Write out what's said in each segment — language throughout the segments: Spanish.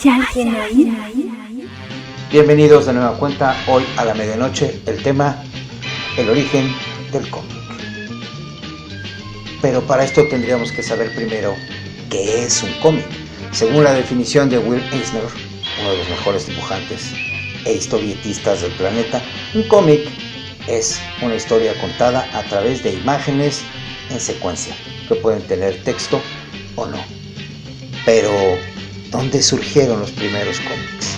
¿Hay alguien ahí? Bienvenidos de nueva cuenta, hoy a la medianoche, el tema, el origen del cómic. Pero para esto tendríamos que saber primero qué es un cómic. Según la definición de Will Eisner, uno de los mejores dibujantes e historietistas del planeta, un cómic es una historia contada a través de imágenes en secuencia, que pueden tener texto o no. Pero, ¿dónde surgieron los primeros cómics?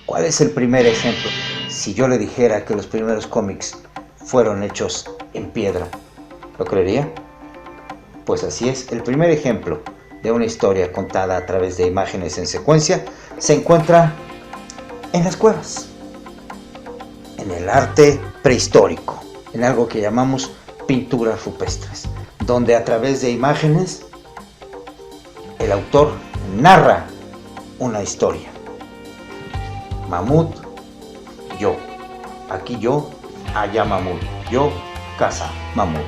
¿Cuál es el primer ejemplo? Si yo le dijera que los primeros cómics fueron hechos en piedra, ¿lo creería? Pues así es, el primer ejemplo de una historia contada a través de imágenes en secuencia se encuentra en las cuevas, en el arte prehistórico, en algo que llamamos pinturas rupestres, donde a través de imágenes el autor narra una historia. Mamut, yo. Aquí yo, allá mamut. Yo, casa, mamut.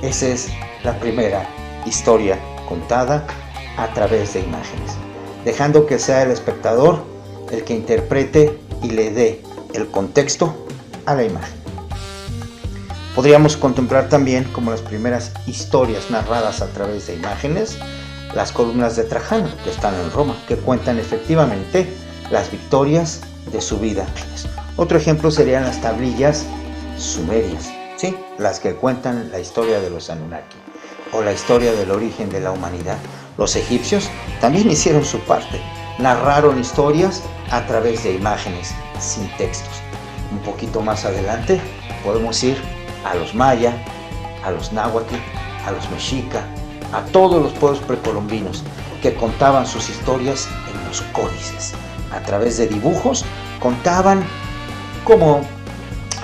Esa es la primera historia contada a través de imágenes, dejando que sea el espectador el que interprete y le dé el contexto a la imagen. Podríamos contemplar también como las primeras historias narradas a través de imágenes, las columnas de Trajano, que están en Roma, que cuentan efectivamente las victorias de su vida. Otro ejemplo serían las tablillas sumerias, ¿sí? Las que cuentan la historia de los Anunnaki o la historia del origen de la humanidad. Los egipcios también hicieron su parte, narraron historias a través de imágenes, sin textos. Un poquito más adelante podemos ir a los maya, a los náhuatl, a los mexica, a todos los pueblos precolombinos que contaban sus historias en los códices. A través de dibujos contaban cómo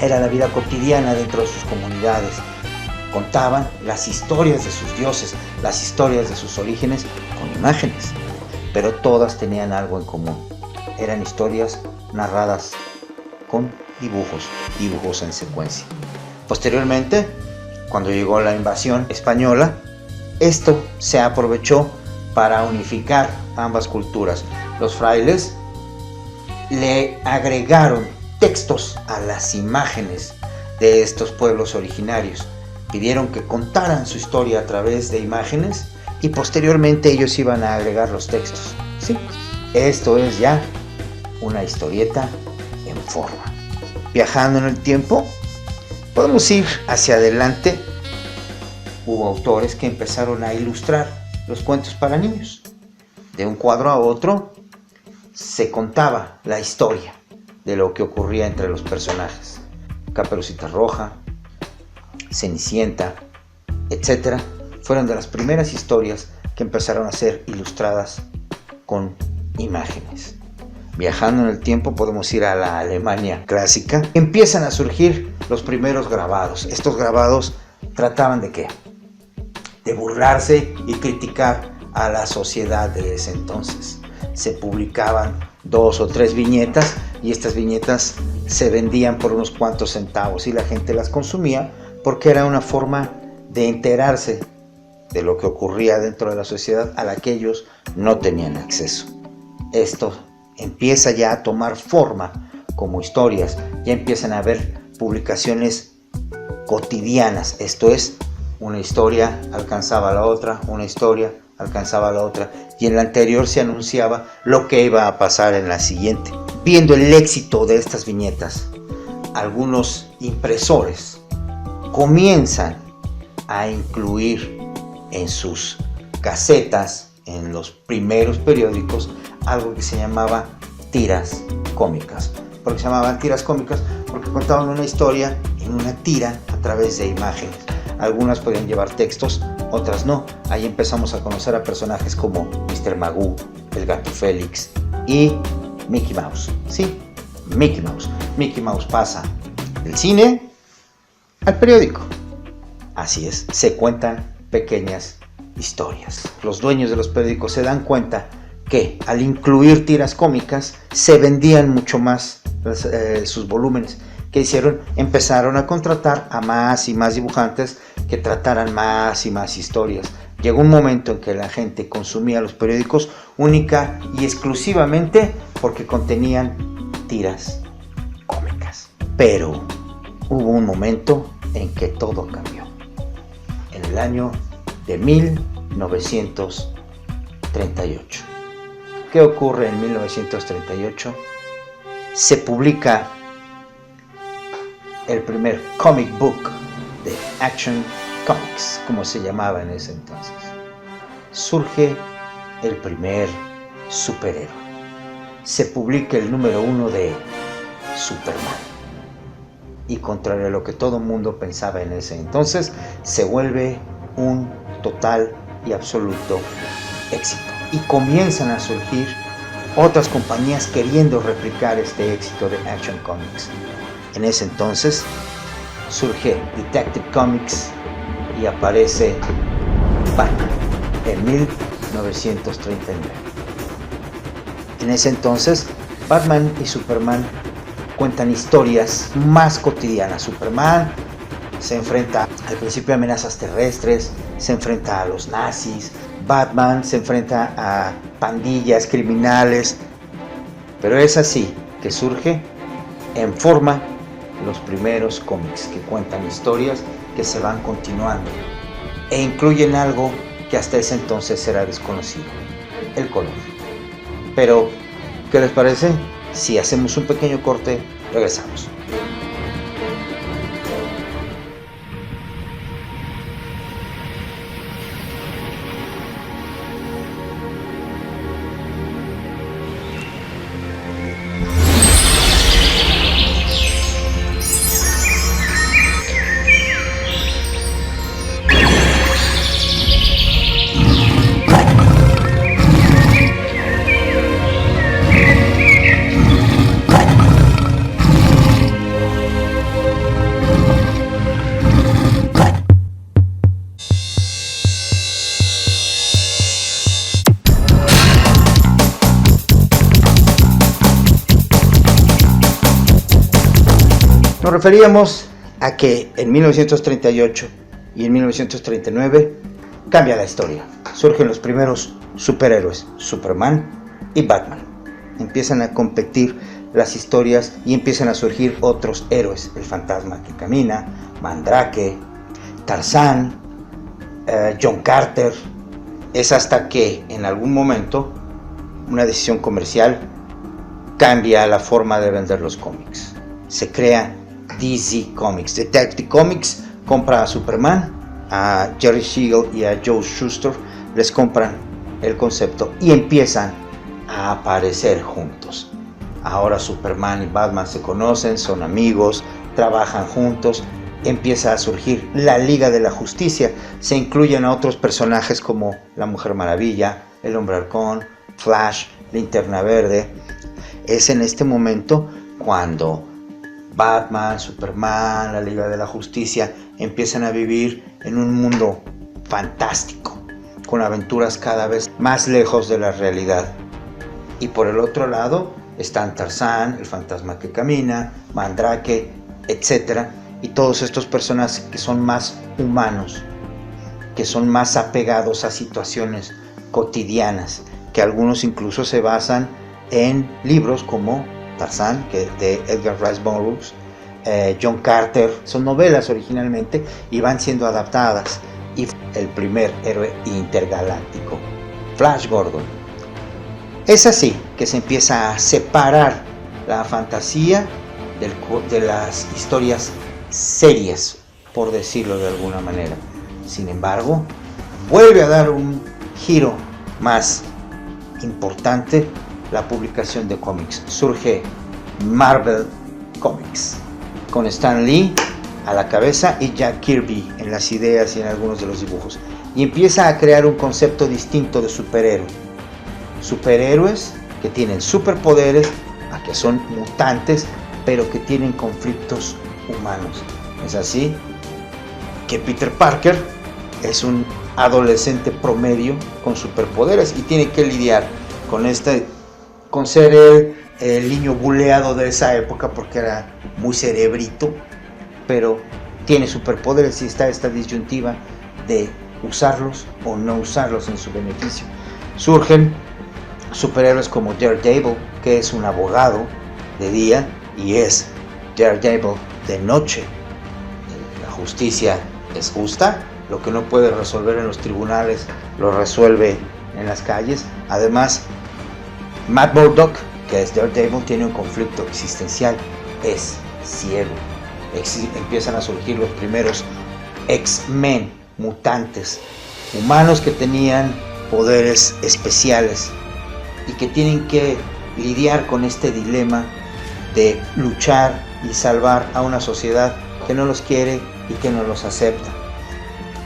era la vida cotidiana dentro de sus comunidades. Contaban las historias de sus dioses, las historias de sus orígenes con imágenes. Pero todas tenían algo en común. Eran historias narradas con dibujos en secuencia. Posteriormente, cuando llegó la invasión española, esto se aprovechó para unificar ambas culturas. Los frailes le agregaron textos a las imágenes de estos pueblos originarios. Pidieron que contaran su historia a través de imágenes y posteriormente ellos iban a agregar los textos. Sí, esto es ya una historieta en forma. Viajando en el tiempo, podemos ir hacia adelante. Hubo autores que empezaron a ilustrar los cuentos para niños. De un cuadro a otro se contaba la historia de lo que ocurría entre los personajes. Caperucita Roja, Cenicienta, etc. fueron de las primeras historias que empezaron a ser ilustradas con imágenes. Viajando en el tiempo podemos ir a la Alemania clásica. Empiezan a surgir los primeros grabados. Estos grabados trataban de ¿qué? De burlarse y criticar a la sociedad de ese entonces. Se publicaban 2 o 3 viñetas y estas viñetas se vendían por unos cuantos centavos y la gente las consumía porque era una forma de enterarse de lo que ocurría dentro de la sociedad a la que ellos no tenían acceso. Esto empieza ya a tomar forma como historias, ya empiezan a haber publicaciones cotidianas, esto es, una historia alcanzaba a la otra, una historia alcanzaba a la otra, y en la anterior se anunciaba lo que iba a pasar en la siguiente. Viendo el éxito de estas viñetas, algunos impresores comienzan a incluir en sus casetas, en los primeros periódicos, algo que se llamaba tiras cómicas. ¿Por qué se llamaban tiras cómicas? Porque contaban una historia en una tira a través de imágenes. Algunas podían llevar textos, otras no. Ahí empezamos a conocer a personajes como Mr. Magoo, el Gato Félix y Mickey Mouse. Sí, Mickey Mouse. Mickey Mouse pasa del cine al periódico. Así es, se cuentan pequeñas historias. Los dueños de los periódicos se dan cuenta que al incluir tiras cómicas se vendían mucho más sus volúmenes. ¿Qué hicieron? Empezaron a contratar a más y más dibujantes que trataran más y más historias. Llegó un momento en que la gente consumía los periódicos única y exclusivamente porque contenían tiras cómicas. Pero hubo un momento en que todo cambió. En el año de 1938. ¿Qué ocurre en 1938? Se publica el primer comic book de Action Comics, como se llamaba en ese entonces. Surge el primer superhéroe. Se publica el número 1 de Superman. Y contrario a lo que todo el mundo pensaba en ese entonces, se vuelve un total y absoluto éxito. Y comienzan a surgir otras compañías queriendo replicar este éxito de Action Comics. En ese entonces surge Detective Comics y aparece Batman en 1939. En ese entonces, Batman y Superman cuentan historias más cotidianas. Superman se enfrenta al principio a amenazas terrestres, se enfrenta a los nazis. Batman se enfrenta a pandillas, criminales. Pero es así que surge en forma los primeros cómics que cuentan historias que se van continuando e incluyen algo que hasta ese entonces era desconocido: el color. Pero, ¿qué les parece? Si hacemos un pequeño corte, regresamos. Nos referíamos a que en 1938 y en 1939 cambia la historia. Surgen los primeros superhéroes, Superman y Batman. Empiezan a competir las historias y empiezan a surgir otros héroes: el fantasma que camina, Mandrake, Tarzán, John Carter. Es hasta que en algún momento una decisión comercial cambia la forma de vender los cómics. Se crea DC Comics. Detective Comics compra a Superman, a Jerry Siegel y a Joe Shuster, les compran el concepto y empiezan a aparecer juntos. Ahora Superman y Batman se conocen, son amigos, trabajan juntos, empieza a surgir la Liga de la Justicia, se incluyen a otros personajes como la Mujer Maravilla, el Hombre Halcón, Flash, Linterna Verde. Es en este momento cuando Batman, Superman, la Liga de la Justicia empiezan a vivir en un mundo fantástico, con aventuras cada vez más lejos de la realidad. Y por el otro lado están Tarzán, el fantasma que camina, Mandrake, etc. Y todos estos personajes que son más humanos, que son más apegados a situaciones cotidianas, que algunos incluso se basan en libros como Tarzán, que de Edgar Rice Burroughs, John Carter. Son novelas originalmente y van siendo adaptadas. Y el primer héroe intergaláctico, Flash Gordon. Es así que se empieza a separar la fantasía de las historias serias, por decirlo de alguna manera. Sin embargo, vuelve a dar un giro más importante la publicación de cómics. Surge Marvel Comics, con Stan Lee a la cabeza y Jack Kirby en las ideas y en algunos de los dibujos. Y empieza a crear un concepto distinto de superhéroe. Superhéroes que tienen superpoderes, que son mutantes, pero que tienen conflictos humanos. Es así que Peter Parker es un adolescente promedio con superpoderes y tiene que lidiar con ser el niño buleado de esa época porque era muy cerebrito, pero tiene superpoderes y está esta disyuntiva de usarlos o no usarlos en su beneficio. Surgen superhéroes como Daredevil, que es un abogado de día y es Daredevil de noche. La justicia es justa, lo que no puede resolver en los tribunales lo resuelve en las calles. Además, Matt Murdock, que es Daredevil, tiene un conflicto existencial, es ciego. Empiezan a surgir los primeros X-Men, mutantes, humanos que tenían poderes especiales y que tienen que lidiar con este dilema de luchar y salvar a una sociedad que no los quiere y que no los acepta.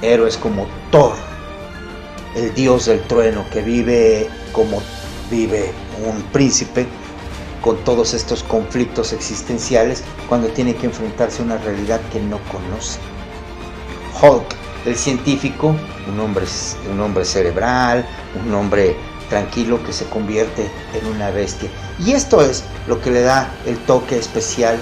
Héroes como Thor, el dios del trueno, que vive como vive un príncipe, con todos estos conflictos existenciales cuando tiene que enfrentarse a una realidad que no conoce. Hulk, el científico, un hombre cerebral, un hombre tranquilo que se convierte en una bestia. Y esto es lo que le da el toque especial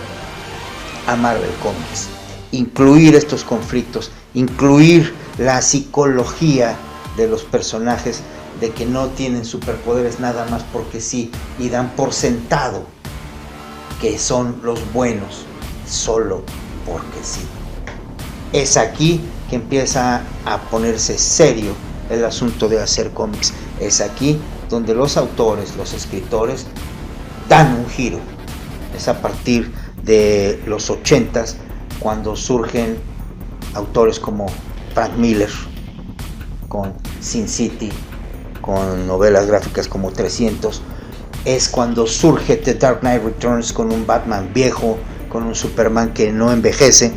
a Marvel Comics. Incluir estos conflictos, incluir la psicología de los personajes, de que no tienen superpoderes nada más porque sí, y dan por sentado que son los buenos solo porque sí. Es aquí que empieza a ponerse serio el asunto de hacer cómics. Es aquí donde los autores, los escritores dan un giro. Es a partir de los 80s cuando surgen autores como Frank Miller con Sin City, con novelas gráficas como 300. Es cuando surge The Dark Knight Returns con un Batman viejo, con un Superman que no envejece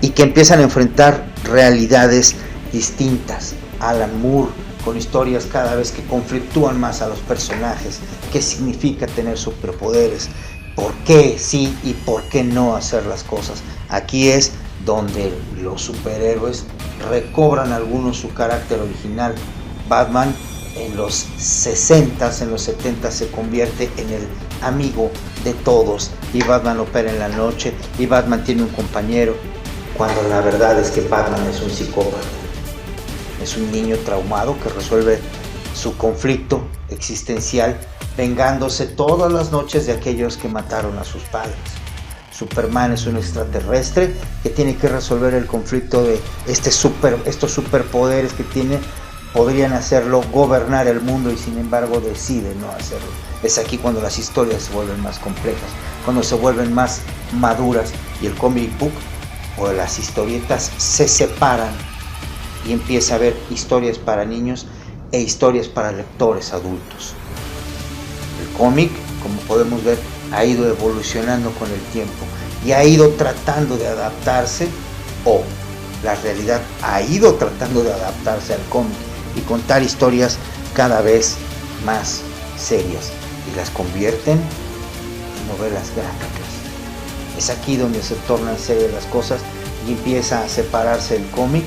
y que empiezan a enfrentar realidades distintas. Alan Moore con historias cada vez que conflictúan más a los personajes. ¿Qué significa tener superpoderes? ¿Por qué sí y por qué no hacer las cosas? Aquí es donde los superhéroes recobran algunos su carácter original. Batman en los 60s, en los 70s se convierte en el amigo de todos y Batman opera en la noche y Batman tiene un compañero, cuando la verdad es que Batman es un psicópata, es un niño traumado que resuelve su conflicto existencial vengándose todas las noches de aquellos que mataron a sus padres. Superman es un extraterrestre que tiene que resolver el conflicto de estos superpoderes que tiene. Podrían hacerlo gobernar el mundo y sin embargo decide no hacerlo. Es aquí cuando las historias se vuelven más complejas, cuando se vuelven más maduras y el comic book o las historietas se separan y empieza a haber historias para niños e historias para lectores adultos. El cómic, como podemos ver, ha ido evolucionando con el tiempo y ha ido tratando de adaptarse, o la realidad ha ido tratando de adaptarse al cómic y contar historias cada vez más serias y las convierten en novelas gráficas. Es aquí donde se tornan serias las cosas y empieza a separarse el cómic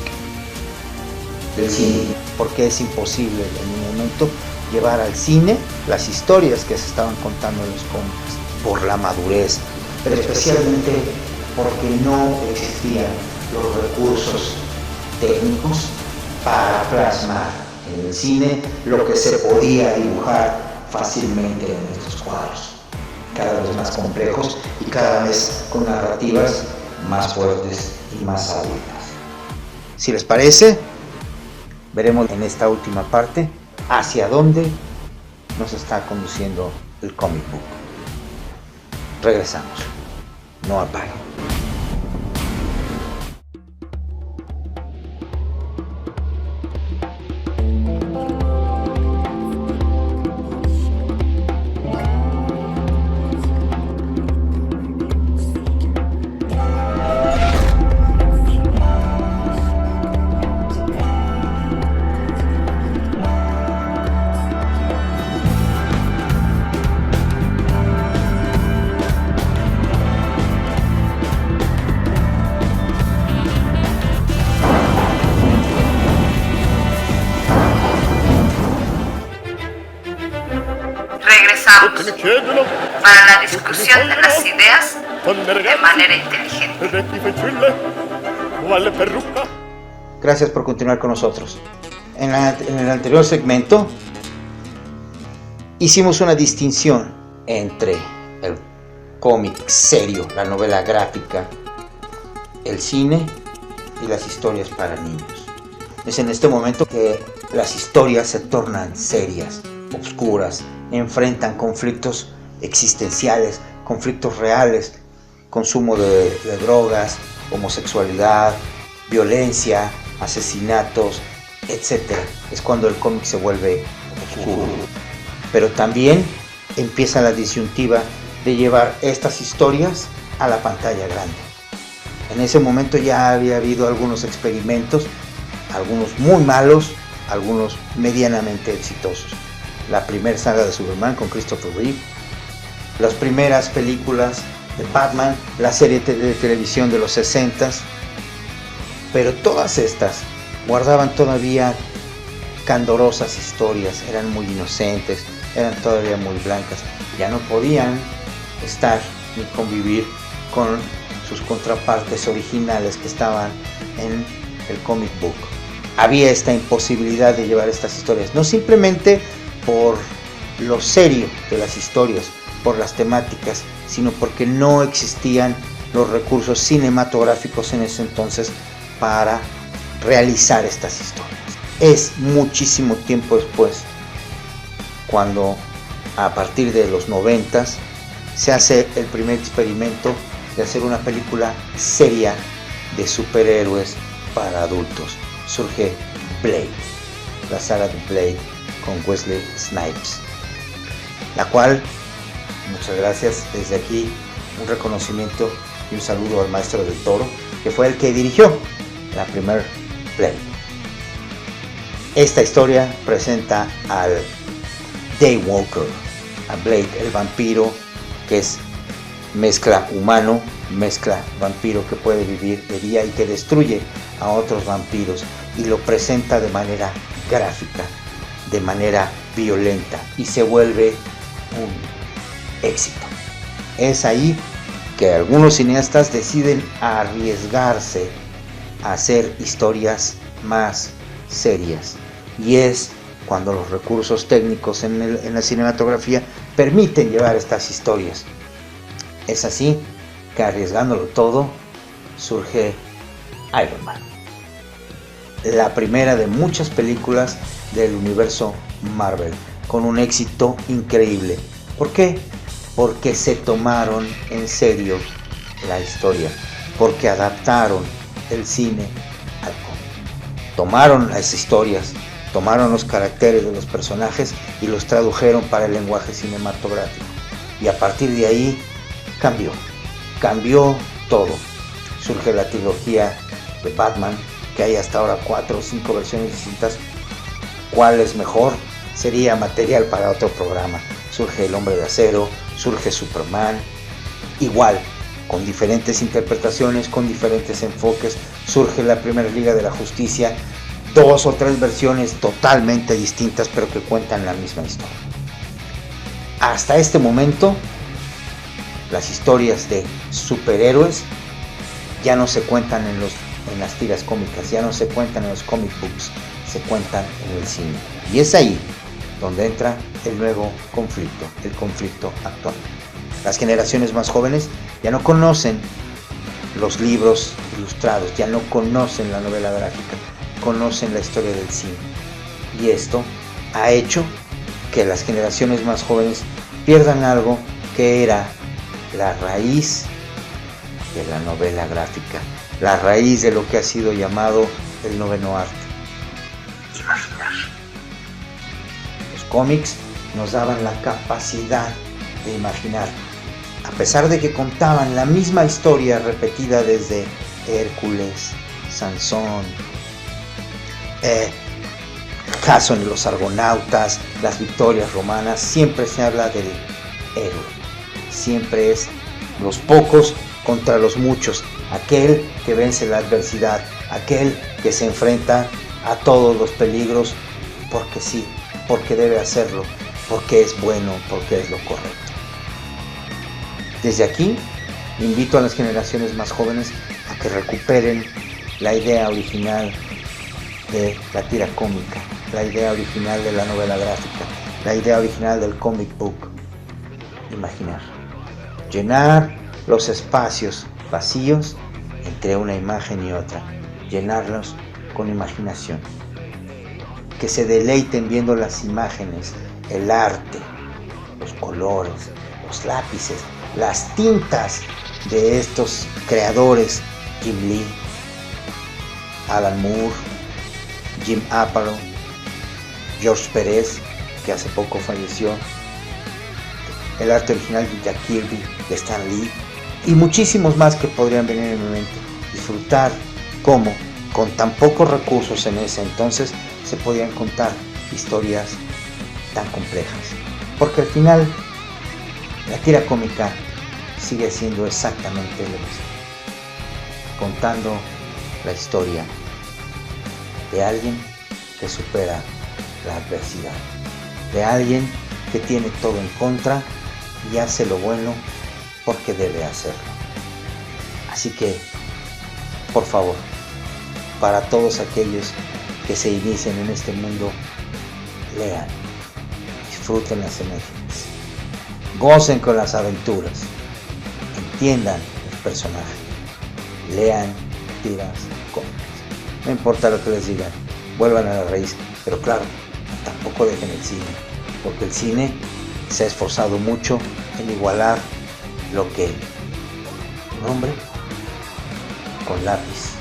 del cine, porque es imposible en un momento llevar al cine las historias que se estaban contando en los cómics por la madurez, pero especialmente porque no existían los recursos técnicos para plasmar en el cine lo que se podía dibujar fácilmente en estos cuadros, cada vez más complejos y cada vez con narrativas más fuertes y más adultas. Si les parece, veremos en esta última parte hacia dónde nos está conduciendo el comic book. Regresamos, no apaguen. Para la discusión de las ideas de manera inteligente. Gracias por continuar con nosotros. En el anterior segmento hicimos una distinción entre el cómic serio, la novela gráfica, el cine y las historias para niños. Es en este momento que las historias se tornan serias, oscuras, enfrentan conflictos existenciales, conflictos reales, consumo de drogas, homosexualidad, violencia, asesinatos, etc. Es cuando el cómic se vuelve oscuro. Pero también empieza la disyuntiva de llevar estas historias a la pantalla grande. En ese momento ya había habido algunos experimentos, algunos muy malos, algunos medianamente exitosos. La primera saga de Superman con Christopher Reeve, las primeras películas de Batman, la serie de televisión de los 60s, pero todas estas guardaban todavía candorosas historias, eran muy inocentes, eran todavía muy blancas, ya no podían estar ni convivir con sus contrapartes originales que estaban en el comic book. Había esta imposibilidad de llevar estas historias, no simplemente por lo serio de las historias, por las temáticas, sino porque no existían los recursos cinematográficos en ese entonces para realizar estas historias. Es muchísimo tiempo después cuando, a partir de los 90s, se hace el primer experimento de hacer una película seria de superhéroes para adultos. Surge Blade, la saga de Blade con Wesley Snipes, la cual, muchas gracias desde aquí, un reconocimiento y un saludo al maestro del Toro, que fue el que dirigió la primer Blade. Esta historia presenta al Daywalker, a Blade, el vampiro que es mezcla humano, mezcla vampiro, que puede vivir de día y que destruye a otros vampiros, y lo presenta de manera gráfica, de manera violenta, y se vuelve un éxito. Es ahí que algunos cineastas deciden arriesgarse a hacer historias más serias, y es cuando los recursos técnicos en la cinematografía permiten llevar estas historias. Es así que, arriesgándolo todo, surge Iron Man, la primera de muchas películas del universo Marvel, con un éxito increíble. ¿Por qué? Porque se tomaron en serio la historia, porque adaptaron el cine al cómic. Tomaron las historias, tomaron los caracteres de los personajes y los tradujeron para el lenguaje cinematográfico. Y a partir de ahí cambió todo. Surge la trilogía de Batman, que hay hasta ahora 4 o 5 versiones distintas. ¿Cuál es mejor? Sería material para otro programa. Surge el Hombre de Acero, surge Superman, igual, con diferentes interpretaciones, con diferentes enfoques. Surge la primera Liga de la Justicia, 2 o 3 versiones totalmente distintas, pero que cuentan la misma historia. Hasta este momento, las historias de superhéroes ya no se cuentan en las tiras cómicas, ya no se cuentan en los comic books, se cuentan en el cine. Y es ahí donde entra el nuevo conflicto, el conflicto actual. Las generaciones más jóvenes ya no conocen los libros ilustrados, ya no conocen la novela gráfica, conocen la historia del cine. Y esto ha hecho que las generaciones más jóvenes pierdan algo que era la raíz de la novela gráfica, la raíz de lo que ha sido llamado el noveno arte: imaginar. Los cómics nos daban la capacidad de imaginar, a pesar de que contaban la misma historia repetida desde Hércules, Sansón, Jason y los argonautas, las victorias romanas. Siempre se habla del héroe, siempre es los pocos contra los muchos, aquel que vence la adversidad, aquel que se enfrenta a todos los peligros porque sí, porque debe hacerlo, porque es bueno, porque es lo correcto. Desde aquí invito a las generaciones más jóvenes a que recuperen la idea original de la tira cómica, la idea original de la novela gráfica, la idea original del comic book. Imaginar, llenar los espacios vacíos entre una imagen y otra, llenarlos con imaginación, que se deleiten viendo las imágenes, el arte, los colores, los lápices, las tintas de estos creadores: Jim Lee, Alan Moore, Jim Aparo, George Pérez, que hace poco falleció, el arte original de Jack Kirby, de Stan Lee, y muchísimos más que podrían venir en mi mente. Disfrutar cómo, con tan pocos recursos en ese entonces, se podían contar historias tan complejas. Porque al final, la tira cómica sigue siendo exactamente lo mismo, contando la historia de alguien que supera la adversidad, de alguien que tiene todo en contra y hace lo bueno porque debe hacerlo. Así que, por favor, para todos aquellos que se inicien en este mundo, lean, disfruten las imágenes, gocen con las aventuras, entiendan el personaje, lean tiras cómicas. No importa lo que les digan, vuelvan a la raíz, pero claro, tampoco dejen el cine, porque el cine se ha esforzado mucho en igualar lo que un hombre con lápiz,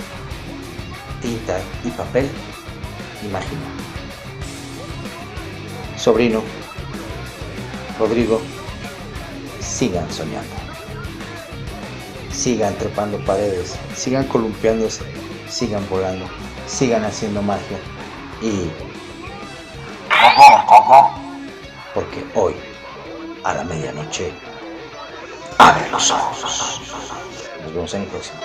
tinta y papel imagina. Sobrino, Rodrigo, sigan soñando, sigan trepando paredes, sigan columpiándose, sigan volando, sigan haciendo magia y porque hoy a la medianoche abre los ojos. Nos vemos en el próximo.